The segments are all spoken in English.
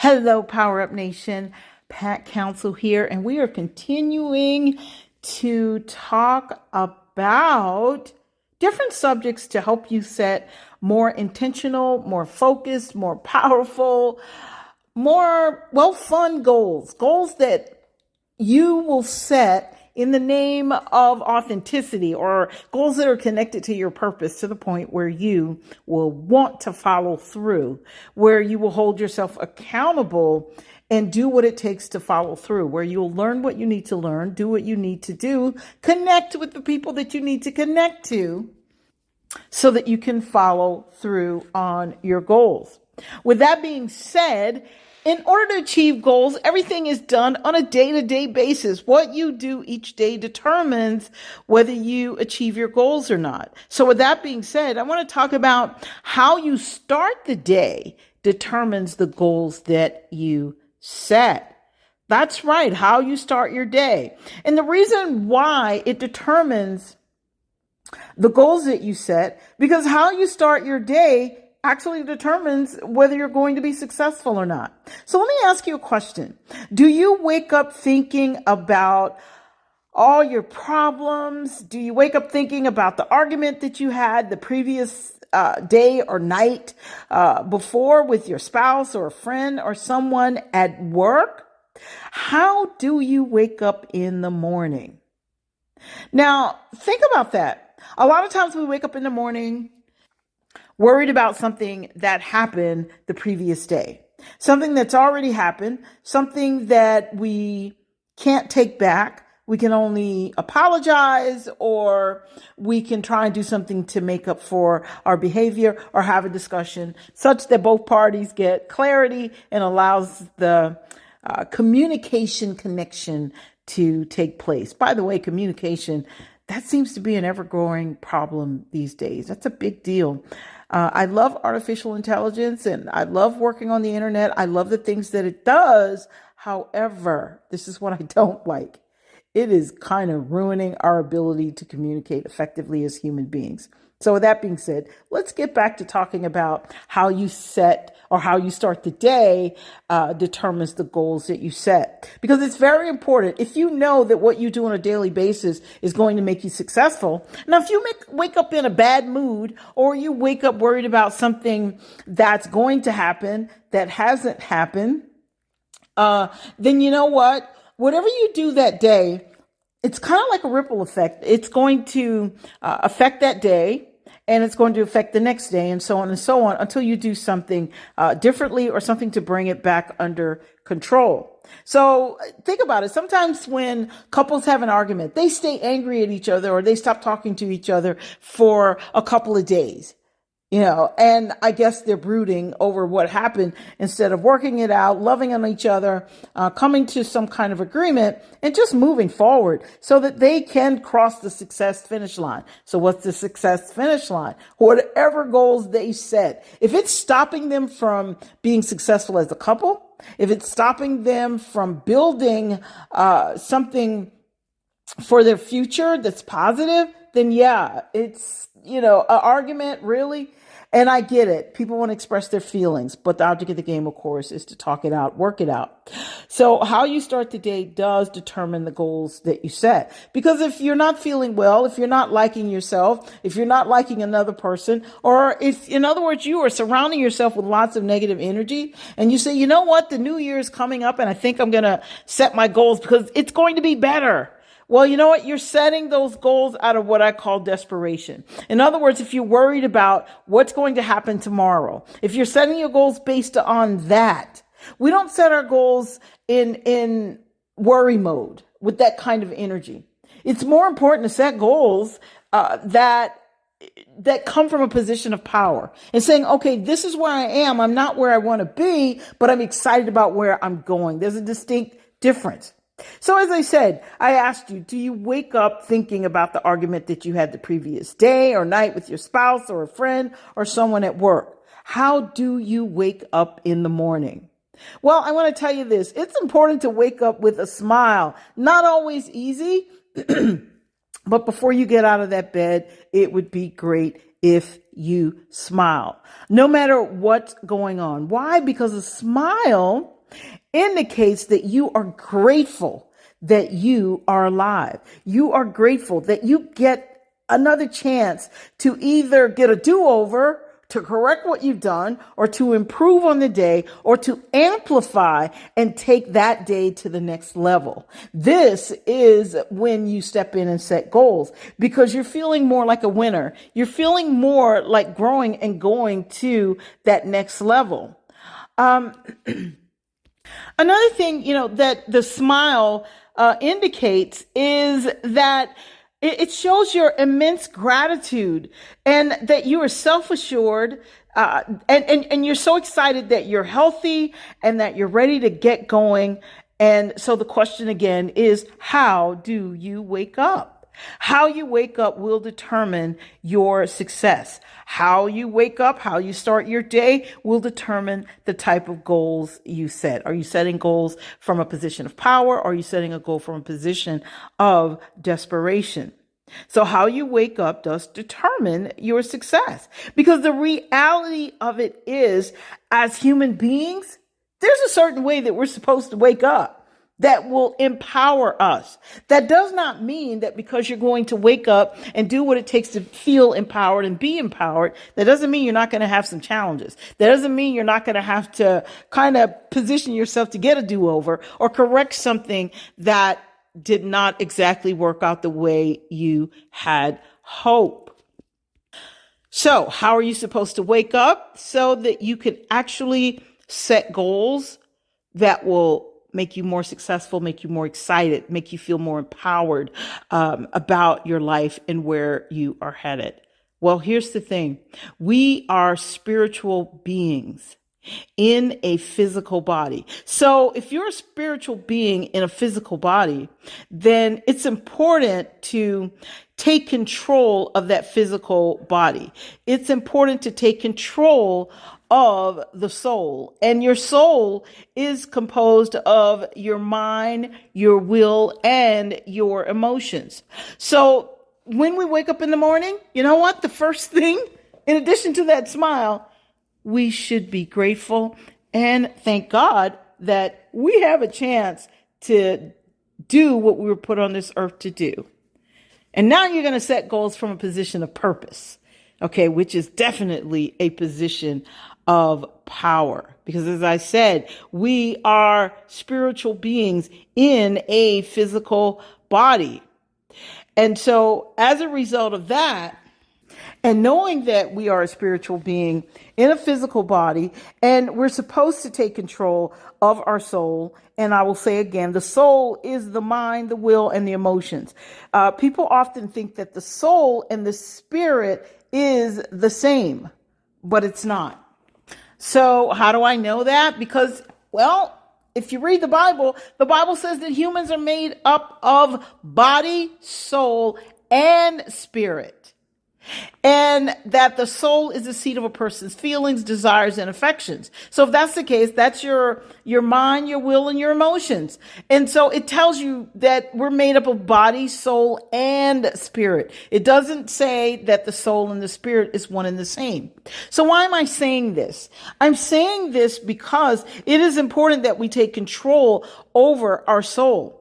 Hello, Power Up Nation. Pat Council here, and we are continuing to talk about different subjects to help you set more intentional, more focused, more powerful, more fun goals that you will set in the name of authenticity, or goals that are connected to your purpose to the point where you will want to follow through, where you will hold yourself accountable and do what it takes to follow through, where you'll learn what you need to learn, do what you need to do, connect with the people that you need to connect to so that you can follow through on your goals. With that being said, in order to achieve goals, everything is done on a day-to-day basis. What you do each day determines whether you achieve your goals or not. So with that being said, I want to talk about how you start the day determines the goals that you set. That's right, how you start your day. And the reason why it determines the goals that you set, because how you start your day actually determines whether you're going to be successful or not. So let me ask you a question. Do you wake up thinking about all your problems? Do you wake up thinking about the argument that you had the previous day or night before with your spouse or a friend or someone at work? How do you wake up in the morning? Now, think about that. A lot of times we wake up in the morning worried about something that happened the previous day, something that's already happened, something that we can't take back. We can only apologize, or we can try and do something to make up for our behavior or have a discussion such that both parties get clarity and allows the communication connection to take place. By the way, communication, that seems to be an ever-growing problem these days. That's a big deal. I love artificial intelligence and I love working on the internet. I love the things that it does. However, this is what I don't like. It is kind of ruining our ability to communicate effectively as human beings. So with that being said, let's get back to talking about how you set or how you start the day determines the goals that you set. Because it's very important. If you know that what you do on a daily basis is going to make you successful. Now, if you wake up in a bad mood, or you wake up worried about something that's going to happen that hasn't happened, then you know what? Whatever you do that day, it's kind of like a ripple effect. It's going to affect that day, and it's going to affect the next day, and so on until you do something differently or something to bring it back under control. So think about it. Sometimes when couples have an argument, they stay angry at each other, or they stop talking to each other for a couple of days. And I guess they're brooding over what happened instead of working it out, loving on each other, coming to some kind of agreement, and just moving forward so that they can cross the success finish line. So what's the success finish line? Whatever goals they set. If it's stopping them from being successful as a couple, if it's stopping them from building something for their future that's positive, then yeah, it's, an argument, really. And I get it. People want to express their feelings, but the object of the game, of course, is to talk it out, work it out. So how you start the day does determine the goals that you set. Because if you're not feeling well, if you're not liking yourself, if you're not liking another person, or if, in other words, you are surrounding yourself with lots of negative energy, and you say, you know what, the new year is coming up and I think I'm going to set my goals because it's going to be better. Well, you know what? You're setting those goals out of what I call desperation. In other words, if you're worried about what's going to happen tomorrow, if you're setting your goals based on that, we don't set our goals in worry mode with that kind of energy. It's more important to set goals that come from a position of power and saying, okay, this is where I am. I'm not where I want to be, but I'm excited about where I'm going. There's a distinct difference. So as I said, I asked you, do you wake up thinking about the argument that you had the previous day or night with your spouse or a friend or someone at work? How do you wake up in the morning? Well, I want to tell you this. It's important to wake up with a smile. Not always easy, but before you get out of that bed, it would be great if you smile, no matter what's going on. Why? Because a smile indicates that you are grateful that you are alive. You are grateful that you get another chance to either get a do-over, to correct what you've done, or to improve on the day, or to amplify and take that day to the next level. This is when you step in and set goals, because you're feeling more like a winner. You're feeling more like growing and going to that next level. Another thing, that the smile indicates is that it shows your immense gratitude, and that you are self-assured, and you're so excited that you're healthy and that you're ready to get going. And so the question again is, how do you wake up? How you wake up will determine your success. How you wake up, how you start your day will determine the type of goals you set. Are you setting goals from a position of power, or are you setting a goal from a position of desperation? So how you wake up does determine your success, because the reality of it is, as human beings, there's a certain way that we're supposed to wake up that will empower us. That does not mean that because you're going to wake up and do what it takes to feel empowered and be empowered, that doesn't mean you're not going to have some challenges. That doesn't mean you're not going to have to kind of position yourself to get a do-over or correct something that did not exactly work out the way you had hoped. So how are you supposed to wake up? So that you can actually set goals that will make you more successful, make you more excited, make you feel more empowered about your life and where you are headed. Well, here's the thing. We are spiritual beings in a physical body. So if you're a spiritual being in a physical body, then it's important to take control of that physical body. It's important to take control of the soul. And your soul is composed of your mind, your will, and your emotions. So when we wake up in the morning, you know what? The first thing, in addition to that smile, we should be grateful and thank God that we have a chance to do what we were put on this earth to do. And now you're going to set goals from a position of purpose, okay, which is definitely a position of power. Because as I said, we are spiritual beings in a physical body. And so as a result of that, and knowing that we are a spiritual being in a physical body, and we're supposed to take control of our soul. And I will say again, the soul is the mind, the will, and the emotions. People often think that the soul and the spirit is the same, but it's not. So how do I know that? Because, well, if you read the Bible says that humans are made up of body, soul, and spirit. And that the soul is the seat of a person's feelings, desires, and affections. So if that's the case, that's your mind, your will, and your emotions. And so it tells you that we're made up of body, soul, and spirit. It doesn't say that the soul and the spirit is one and the same. So why am I saying this? I'm saying this because it is important that we take control over our soul.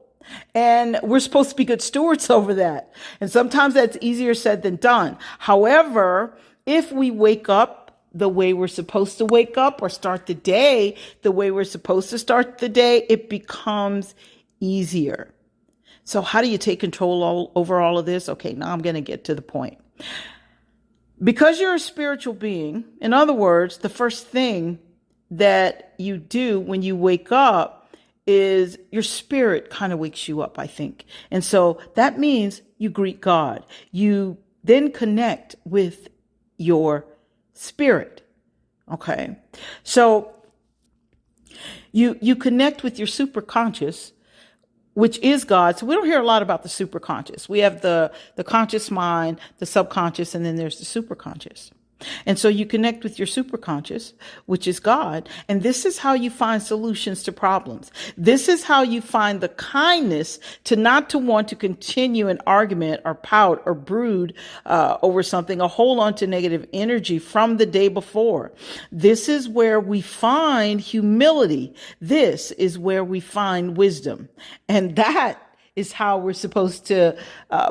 And we're supposed to be good stewards over that. And sometimes that's easier said than done. However, if we wake up the way we're supposed to wake up, or start the day the way we're supposed to start the day, it becomes easier. So how do you take control over all of this? Okay, now I'm going to get to the point. Because you're a spiritual being, in other words, the first thing that you do when you wake up is your spirit kind of wakes you up, I think. And so that means you greet God. You then connect with your spirit. Okay. So you connect with your superconscious, which is God. So we don't hear a lot about the superconscious. We have the conscious mind, the subconscious, and then there's the superconscious. And so you connect with your superconscious, which is God. And this is how you find solutions to problems. This is how you find the kindness to not to want to continue an argument or pout or brood over something or hold on to negative energy from the day before. This is where we find humility. This is where we find wisdom. And that is how we're supposed to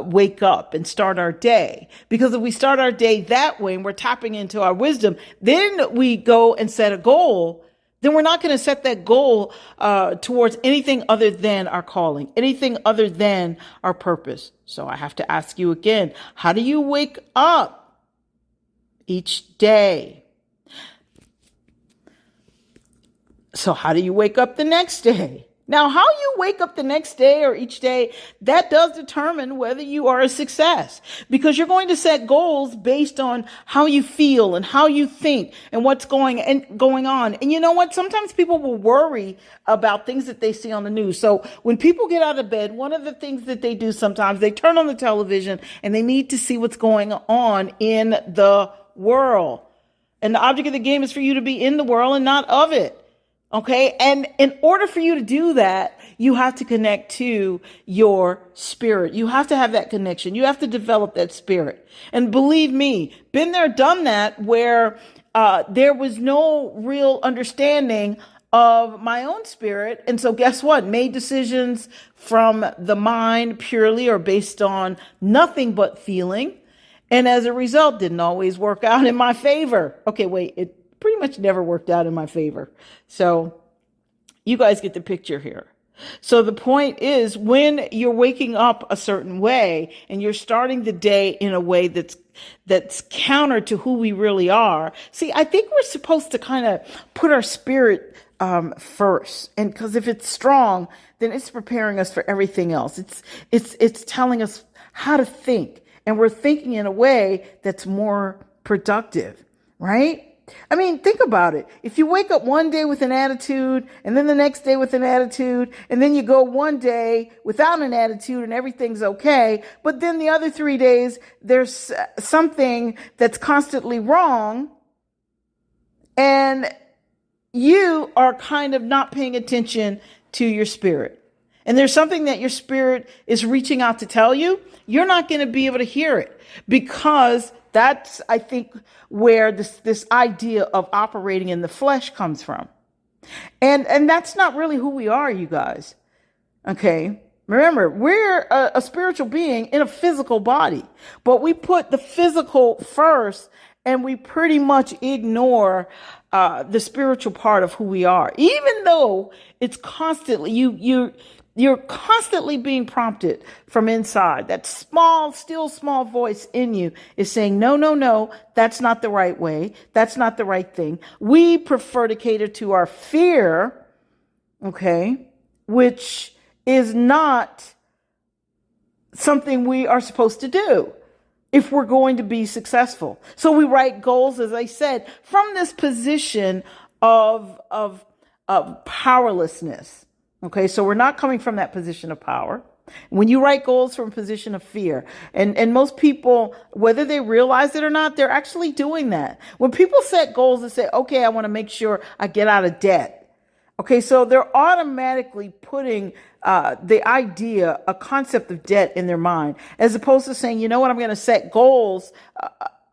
wake up and start our day. Because if we start our day that way and we're tapping into our wisdom, then we go and set a goal. Then we're not going to set that goal towards anything other than our calling, anything other than our purpose. So I have to ask you again, how do you wake up each day? So how do you wake up the next day? Now, how you wake up the next day or each day, that does determine whether you are a success, because you're going to set goals based on how you feel and how you think and what's going on. And you know what? Sometimes people will worry about things that they see on the news. So when people get out of bed, one of the things that they do sometimes, they turn on the television and they need to see what's going on in the world. And the object of the game is for you to be in the world and not of it. Okay. And in order for you to do that, you have to connect to your spirit. You have to have that connection. You have to develop that spirit. And believe me, been there, done that, where there was no real understanding of my own spirit. And so guess what? Made decisions from the mind purely or based on nothing but feeling. And as a result, didn't always work out in my favor. Okay, wait, it pretty much never worked out in my favor. So you guys get the picture here. So the point is, when you're waking up a certain way and you're starting the day in a way that's counter to who we really are. See, I think we're supposed to kind of put our spirit first. And because if it's strong, then it's preparing us for everything else. It's telling us how to think, and we're thinking in a way that's more productive, right? I mean, think about it. If you wake up one day with an attitude and then the next day with an attitude, and then you go one day without an attitude and everything's okay, but then the other 3 days, there's something that's constantly wrong, and you are kind of not paying attention to your spirit. And there's something that your spirit is reaching out to tell you, you're not going to be able to hear it, because that's, I think, where this idea of operating in the flesh comes from. And that's not really who we are, you guys. Okay. Remember, we're a spiritual being in a physical body, but we put the physical first, and we pretty much ignore the spiritual part of who we are, even though it's constantly, you're constantly being prompted from inside. That still small voice in you is saying, no, that's not the right way. That's not the right thing. We prefer to cater to our fear, okay, which is not something we are supposed to do if we're going to be successful. So we write goals, as I said, from this position of powerlessness. Okay, so we're not coming from that position of power. When you write goals from a position of fear, and most people, whether they realize it or not, they're actually doing that. When people set goals and say, okay, I want to make sure I get out of debt. Okay, so they're automatically putting the idea, a concept of debt in their mind, as opposed to saying, you know what, I'm going to set goals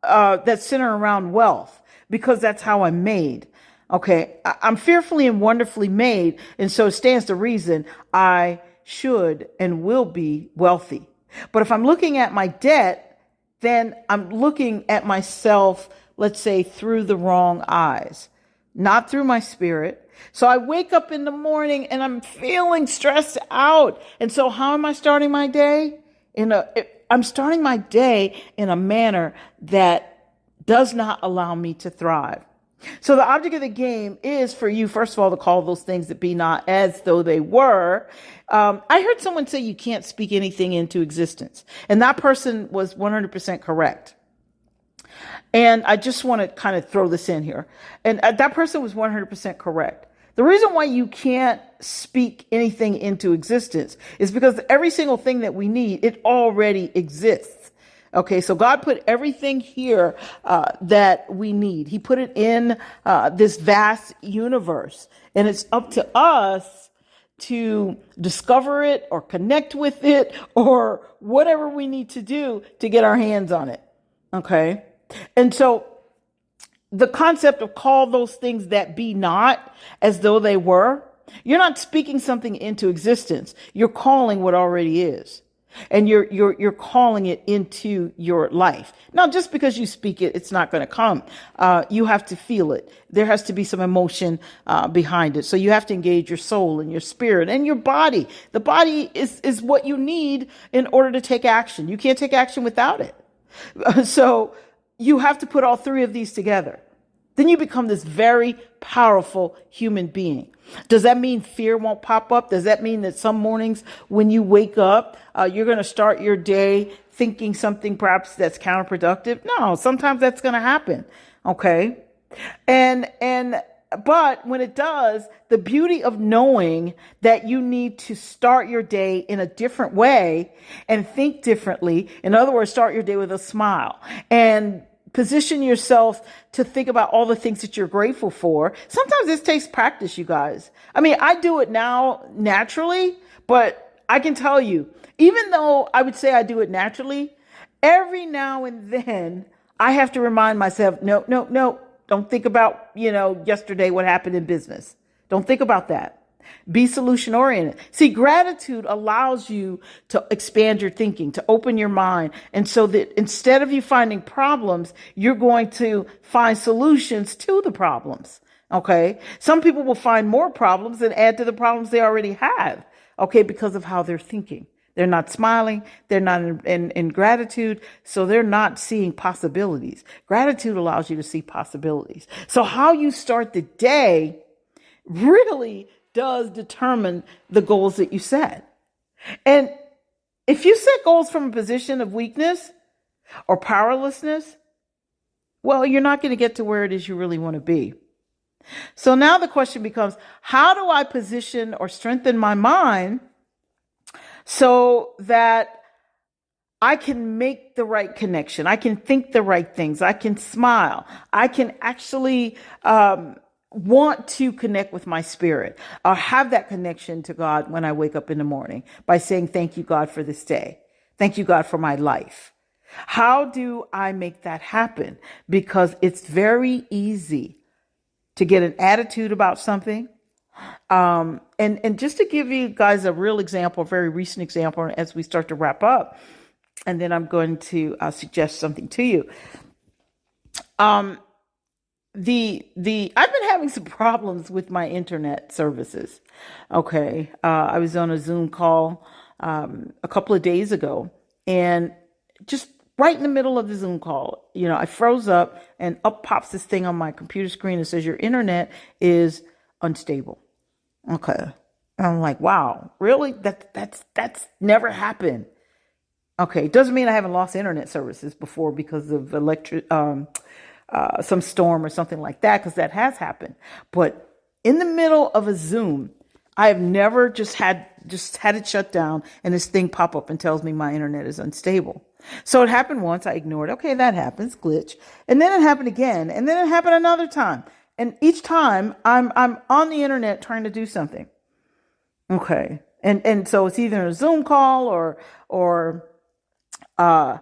that center around wealth, because that's how I'm made. Okay, I'm fearfully and wonderfully made, and so it stands to reason I should and will be wealthy. But if I'm looking at my debt, then I'm looking at myself, let's say, through the wrong eyes, not through my spirit. So I wake up in the morning and I'm feeling stressed out. And so how am I starting my day? I'm starting my day in a manner that does not allow me to thrive. So the object of the game is for you, first of all, to call those things that be not as though they were. I heard someone say you can't speak anything into existence, and that person was 100% correct. And I just want to kind of throw this in here. And that person was 100% correct. The reason why you can't speak anything into existence is because every single thing that we need, it already exists. Okay, so God put everything here that we need. He put it in this vast universe, and it's up to us to discover it or connect with it or whatever we need to do to get our hands on it. Okay, and so the concept of call those things that be not as though they were, you're not speaking something into existence. You're calling what already is. And you're calling it into your life. Now, just because you speak it, it's not going to come. You have to feel it. There has to be some emotion behind it. So you have to engage your soul and your spirit and your body. The body is what you need in order to take action. You can't take action without it. So you have to put all three of these together. Then you become this very powerful human being. Does that mean fear won't pop up? Does that mean that some mornings when you wake up, you're going to start your day thinking something perhaps that's counterproductive? No, sometimes that's going to happen. Okay. But when it does, the beauty of knowing that you need to start your day in a different way and think differently. In other words, start your day with a smile and position yourself to think about all the things that you're grateful for. Sometimes this takes practice, you guys. I mean, I do it now naturally, but I can tell you, even though I would say I do it naturally, every now and then I have to remind myself, no, don't think about, yesterday, what happened in business. Don't think about that. Be solution oriented. See, gratitude allows you to expand your thinking, to open your mind. And so that instead of you finding problems, you're going to find solutions to the problems. Okay. Some people will find more problems and add to the problems they already have. Okay. Because of how they're thinking. They're not smiling. They're not in gratitude. So they're not seeing possibilities. Gratitude allows you to see possibilities. So how you start the day really does determine the goals that you set. And if you set goals from a position of weakness or powerlessness, well, you're not going to get to where it is you really want to be. So now the question becomes, how do I position or strengthen my mind so that I can make the right connection? I can think the right things. I can smile. I can actually want to connect with my spirit or have that connection to God when I wake up in the morning by saying, thank you, God, for this day. Thank you, God, for my life. How do I make that happen? Because it's very easy to get an attitude about something. And just to give you guys a real example, a very recent example, as we start to wrap up, and then I'm going to suggest something to you. I've been having some problems with my internet services. Okay. I was on a Zoom call, a couple of days ago, and just right in the middle of the Zoom call, I froze up and up pops this thing on my computer screen that says your internet is unstable. Okay. And I'm like, wow, really? That's never happened. Okay. It doesn't mean I haven't lost internet services before because of some storm or something like that, because that has happened. But in the middle of a Zoom, I have never just had it shut down and this thing pop up and tells me my internet is unstable. So it happened once. I ignored. Okay, that happens, glitch. And then it happened again. And then it happened another time. And each time I'm on the internet trying to do something. Okay. And so it's either a Zoom call or I'm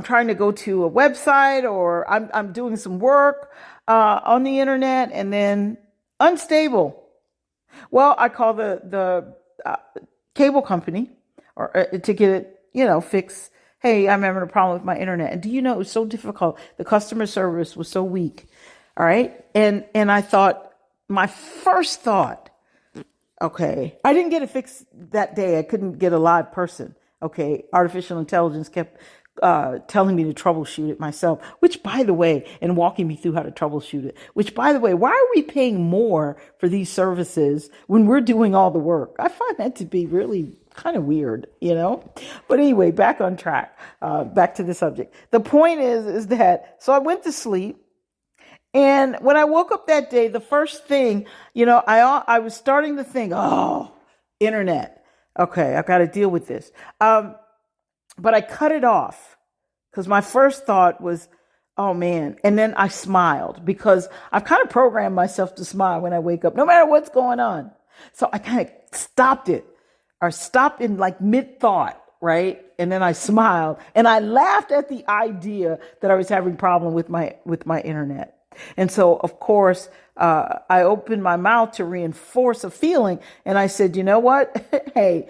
trying to go to a website, or I'm doing some work on the internet, and then unstable. Well, I call the cable company or to get it, fixed. Hey, I'm having a problem with my internet. And do you know, it was so difficult. The customer service was so weak. All right. And I thought, my first thought, okay, I didn't get it fixed that day. I couldn't get a live person. Okay. Artificial intelligence kept telling me to troubleshoot it myself, which, by the way, and walking me through how to troubleshoot it, which, by the way, why are we paying more for these services when we're doing all the work? I find that to be really kind of weird, but anyway, back on track, back to the subject. The point is that, so I went to sleep, and when I woke up that day, the first thing, I was starting to think, oh, internet. Okay, I've got to deal with this. But I cut it off Because my first thought was, oh man. And then I smiled because I've kind of programmed myself to smile when I wake up, no matter what's going on. So I kind of stopped it or stopped in like mid thought, right? And then I smiled and I laughed at the idea that I was having a problem with my internet. And so, of course, I opened my mouth to reinforce a feeling. And I said, you know what? Hey,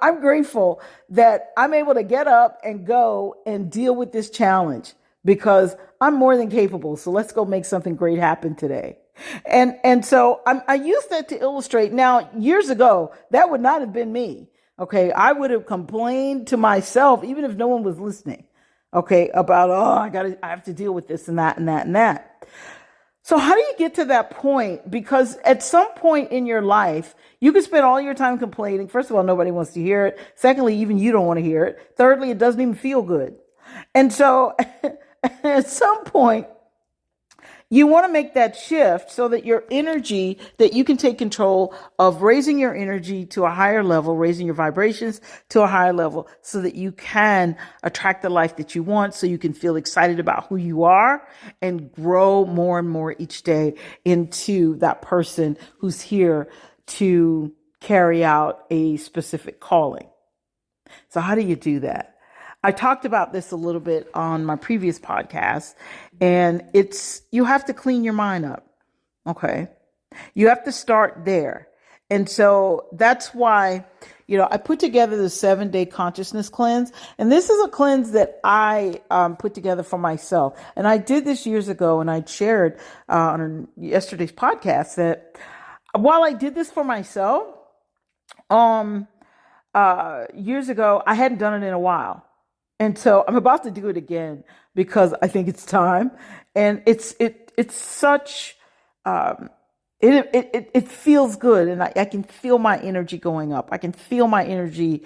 I'm grateful that I'm able to get up and go and deal with this challenge because I'm more than capable. So let's go make something great happen today. And so I used that to illustrate. Now, years ago, that would not have been me. Okay. I would have complained to myself, even if no one was listening. Okay. About, I have to deal with this and that and that and that. So how do you get to that point? Because at some point in your life, you can spend all your time complaining. First of all, nobody wants to hear it. Secondly, even you don't want to hear it. Thirdly, it doesn't even feel good. And so at some point, you want to make that shift so that your energy, that you can take control of raising your energy to a higher level, raising your vibrations to a higher level so that you can attract the life that you want, so you can feel excited about who you are and grow more and more each day into that person who's here to carry out a specific calling. So how do you do that? I talked about this a little bit on my previous podcast, and you have to clean your mind up. Okay. You have to start there. And so that's why, I put together the 7-day consciousness cleanse. And this is a cleanse that I put together for myself. And I did this years ago, and I shared on yesterday's podcast that while I did this for myself, years ago, I hadn't done it in a while. And so I'm about to do it again because I think it's time. And it's such, it feels good. And I can feel my energy going up. I can feel my energy,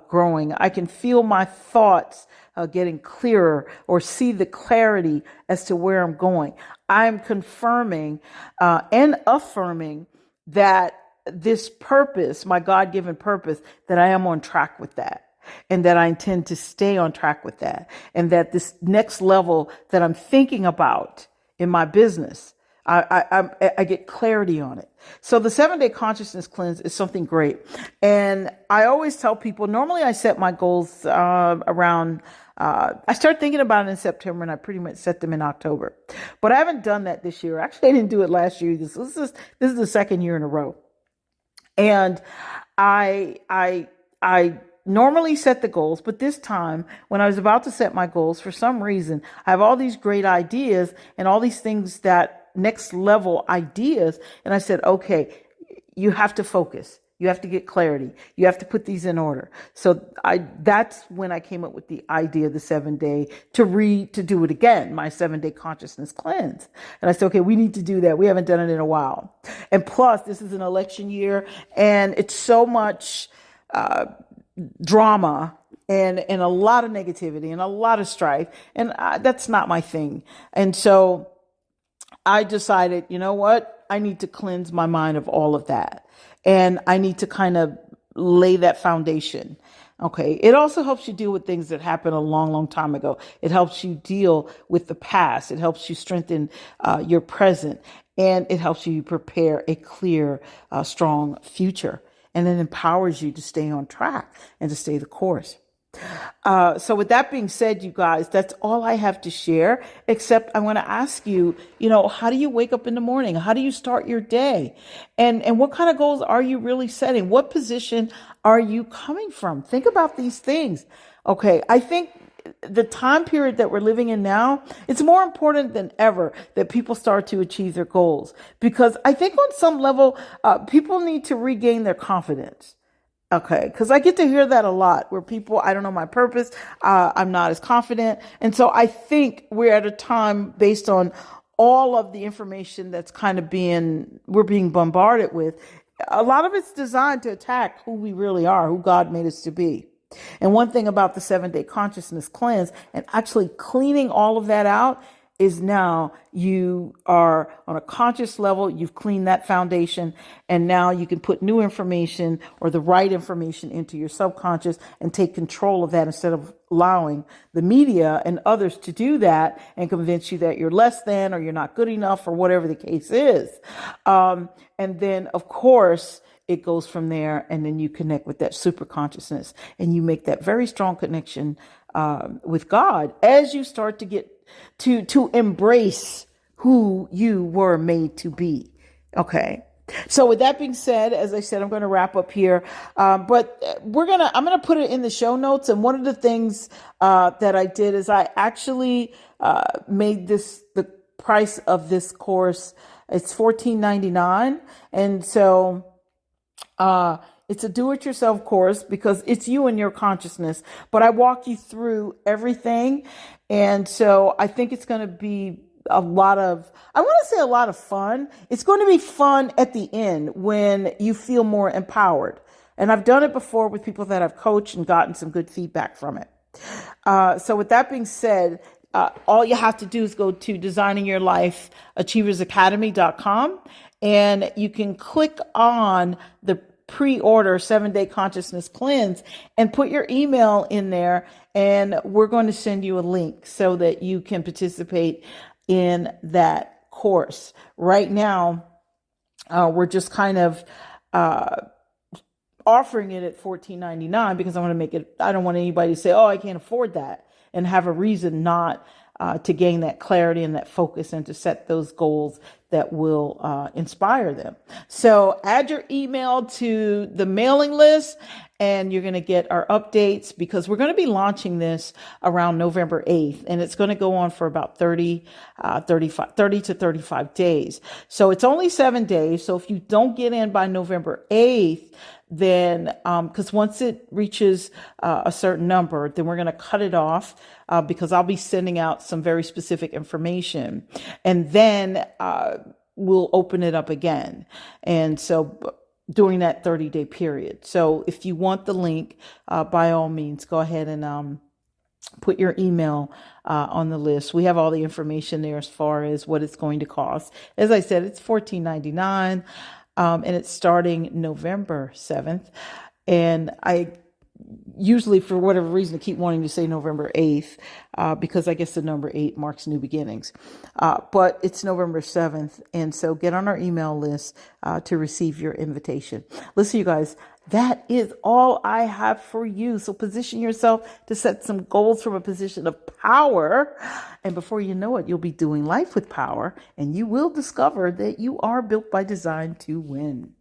growing. I can feel my thoughts, getting clearer or see the clarity as to where I'm going. I'm confirming, and affirming that this purpose, my God-given purpose, that I am on track with that. And that I intend to stay on track with that. And that this next level that I'm thinking about in my business, I get clarity on it. So the 7-day consciousness cleanse is something great. And I always tell people, normally I set my goals around, I start thinking about it in September and I pretty much set them in October. But I haven't done that this year. Actually, I didn't do it last year. This is the second year in a row. And I normally set the goals, but this time when I was about to set my goals, for some reason, I have all these great ideas and all these things that next level ideas. And I said, okay, you have to focus. You have to get clarity. You have to put these in order. So that's when I came up with the idea of the 7-day to do it again, my 7-day consciousness cleanse. And I said, okay, we need to do that. We haven't done it in a while. And plus this is an election year and it's so much, drama and a lot of negativity and a lot of strife. And that's not my thing. And so I decided, you know what? I need to cleanse my mind of all of that. And I need to kind of lay that foundation. Okay. It also helps you deal with things that happened a long, long time ago. It helps you deal with the past. It helps you strengthen your present. And it helps you prepare a clear, strong future. And it empowers you to stay on track and to stay the course. So with that being said, you guys, that's all I have to share, except I want to ask you, how do you wake up in the morning? How do you start your day? And what kind of goals are you really setting? What position are you coming from? Think about these things. Okay. I think the time period that we're living in now, it's more important than ever that people start to achieve their goals, because I think on some level, people need to regain their confidence. Okay. Cause I get to hear that a lot where people, I don't know my purpose. I'm not as confident. And so I think we're at a time based on all of the information that's kind of we're being bombarded with. A lot of it's designed to attack who we really are, who God made us to be. And one thing about the 7-day consciousness cleanse and actually cleaning all of that out, is now you are on a conscious level, you've cleaned that foundation, and now you can put new information or the right information into your subconscious and take control of that instead of allowing the media and others to do that and convince you that you're less than or you're not good enough or whatever the case is. And then, of course, it goes from there, and then you connect with that super consciousness and you make that very strong connection with God as you start to get to embrace who you were made to be. Okay. So with that being said, as I said, I'm going to wrap up here. But I'm going to put it in the show notes. And one of the things that I did is I actually made the price of this course. It's $14.99. And so it's a do-it-yourself course because it's you and your consciousness, but I walk you through everything. And so I think it's going to be a lot of fun. It's going to be fun at the end when you feel more empowered. And I've done it before with people that I've coached and gotten some good feedback from it. So with that being said, all you have to do is go to designingyourlifeachieversacademy.com and you can click on the pre-order 7-day consciousness cleanse and put your email in there, and we're going to send you a link so that you can participate in that course. Right now, we're just kind of offering it at $14.99 because I want to make it, I don't want anybody to say, oh, I can't afford that, and have a reason not to gain that clarity and that focus and to set those goals that will inspire them. So add your email to the mailing list and you're going to get our updates because we're going to be launching this around November 8th and it's going to go on for about 30 to 35 days. So it's only 7 days. So if you don't get in by November 8th, then because once it reaches a certain number, then we're going to cut it off because I'll be sending out some very specific information, and then we'll open it up again. And so during that 30-day period. So if you want the link, by all means, go ahead and put your email on the list. We have all the information there as far as what it's going to cost. As I said, it's $14.99. And it's starting November 7th. And I usually, for whatever reason, I keep wanting to say November 8th because I guess the number 8 marks new beginnings. But it's November 7th. And so get on our email list to receive your invitation. Listen, you guys, that is all I have for you. So position yourself to set some goals from a position of power. And before you know it, you'll be doing life with power and you will discover that you are built by design to win.